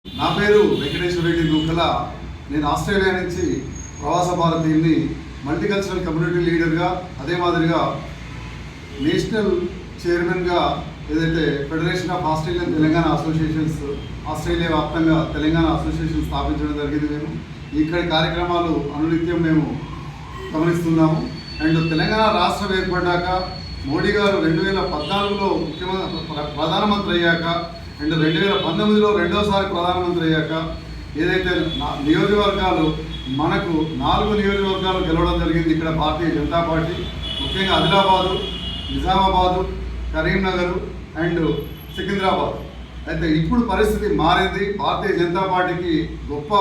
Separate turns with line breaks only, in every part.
నా పేరు వెంకటేశ్వర రెడ్డి నూకల. నేను ఆస్ట్రేలియా నుంచి ప్రవాస భారతీయుని, మల్టీకల్చరల్ కమ్యూనిటీ లీడర్గా, అదే మాదిరిగా నేషనల్ చైర్మన్గా ఏదైతే federation of Australian Telangana associations, Australia వ్యాప్తంగా తెలంగాణ అసోసియేషన్ స్థాపించడం జరిగింది. మేము ఇక్కడి కార్యక్రమాలు అనునిత్యం మేము గమనిస్తున్నాము. అండ్ తెలంగాణ రాష్ట్రం ఏర్పడ్డాక మోడీ గారు 2014లో ప్రధానమంత్రి అయ్యాక అండ్ 2019లో రెండోసారి ప్రధానమంత్రి అయ్యాక ఏదైతే నియోజకవర్గాలు మనకు 4 నియోజకవర్గాలు గెలవడం జరిగింది. ఇక్కడ భారతీయ జనతా పార్టీ ముఖ్యంగా ఆదిలాబాదు, నిజామాబాదు, కరీంనగర్ అండ్ సికింద్రాబాద్. అయితే ఇప్పుడు పరిస్థితి మారింది. భారతీయ జనతా పార్టీకి గొప్ప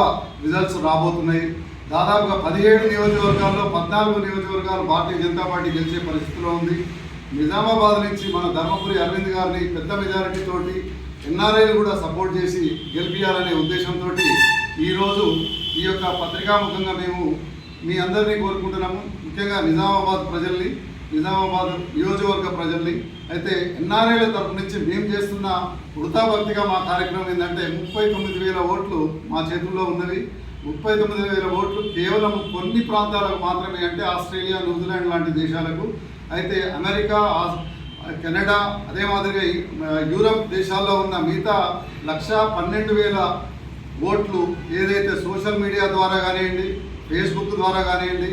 రిజల్ట్స్ రాబోతున్నాయి. దాదాపుగా 17 నియోజకవర్గాల్లో 14 నియోజకవర్గాలు భారతీయ జనతా పార్టీ గెలిచే పరిస్థితిలో ఉంది. నిజామాబాద్ నుంచి మన ధర్మపురి అరవింద్ గారిని పెద్ద మెజారిటీ తోటి ఎన్ఆర్ఐలు కూడా సపోర్ట్ చేసి గెలిపించాలనే ఉద్దేశంతో ఈరోజు ఈ యొక్క పత్రికాముఖంగా మేము మీ అందరినీ కోరుకుంటున్నాము. ముఖ్యంగా నిజామాబాద్ ప్రజల్ని, నిజామాబాద్ నియోజకవర్గ ప్రజల్ని. అయితే ఎన్ఆర్ఐల తరపు నుంచి మేము చేస్తున్న వృతాభక్తిగా మా కార్యక్రమం ఏంటంటే 39,000 ఓట్లు మా చేతుల్లో ఉన్నవి. 39,000 ఓట్లు కేవలం కొన్ని ప్రాంతాలకు మాత్రమే, అంటే ఆస్ట్రేలియా, న్యూజిలాండ్ లాంటి దేశాలకు. అయితే అమెరికా, కెనడా, అదే మాదిరిగా యూరప్ దేశాల్లో ఉన్న మిగతా 112,000 ఓట్లు ఏదైతే సోషల్ మీడియా ద్వారా కానివ్వండి, ఫేస్బుక్ ద్వారా కానివ్వండి,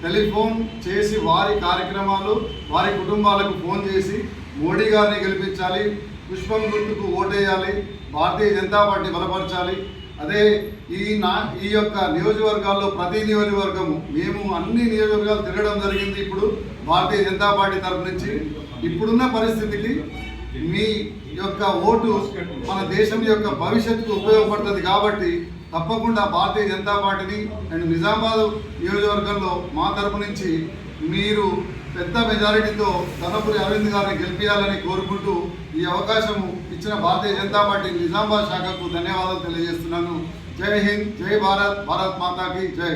టెలిఫోన్ చేసి వారి కార్యక్రమాలు, వారి కుటుంబాలకు ఫోన్ చేసి మోడీ గారిని గెలిపించాలి, పుష్పం గుర్తుకు ఓటేయాలి, భారతీయ జనతా పార్టీ బలపరచాలి. అదే ఈ యొక్క నియోజకవర్గాల్లో ప్రతి నియోజకవర్గము మేము అన్ని నియోజకవర్గాలు తిరగడం జరిగింది. ఇప్పుడు భారతీయ జనతా పార్టీ తరఫు నుంచి ఇప్పుడున్న పరిస్థితికి మీ యొక్క ఓటు మన దేశం యొక్క భవిష్యత్తుకు ఉపయోగపడుతుంది. కాబట్టి తప్పకుండా భారతీయ జనతా పార్టీని అండ్ నిజామాబాద్ నియోజకవర్గంలో మా తరపు నుంచి మీరు పెద్ద మెజారిటీతో ధర్మపురి అరవింద్ గారిని గెలిపించాలని కోరుకుంటూ ఈ అవకాశం ఇచ్చిన భారతీయ జనతా పార్టీ నిజామాబాద్ శాఖకు ధన్యవాదాలు తెలియజేస్తున్నాను. జై హింద్, జై భారత్, భారత్ మాతాకి జై.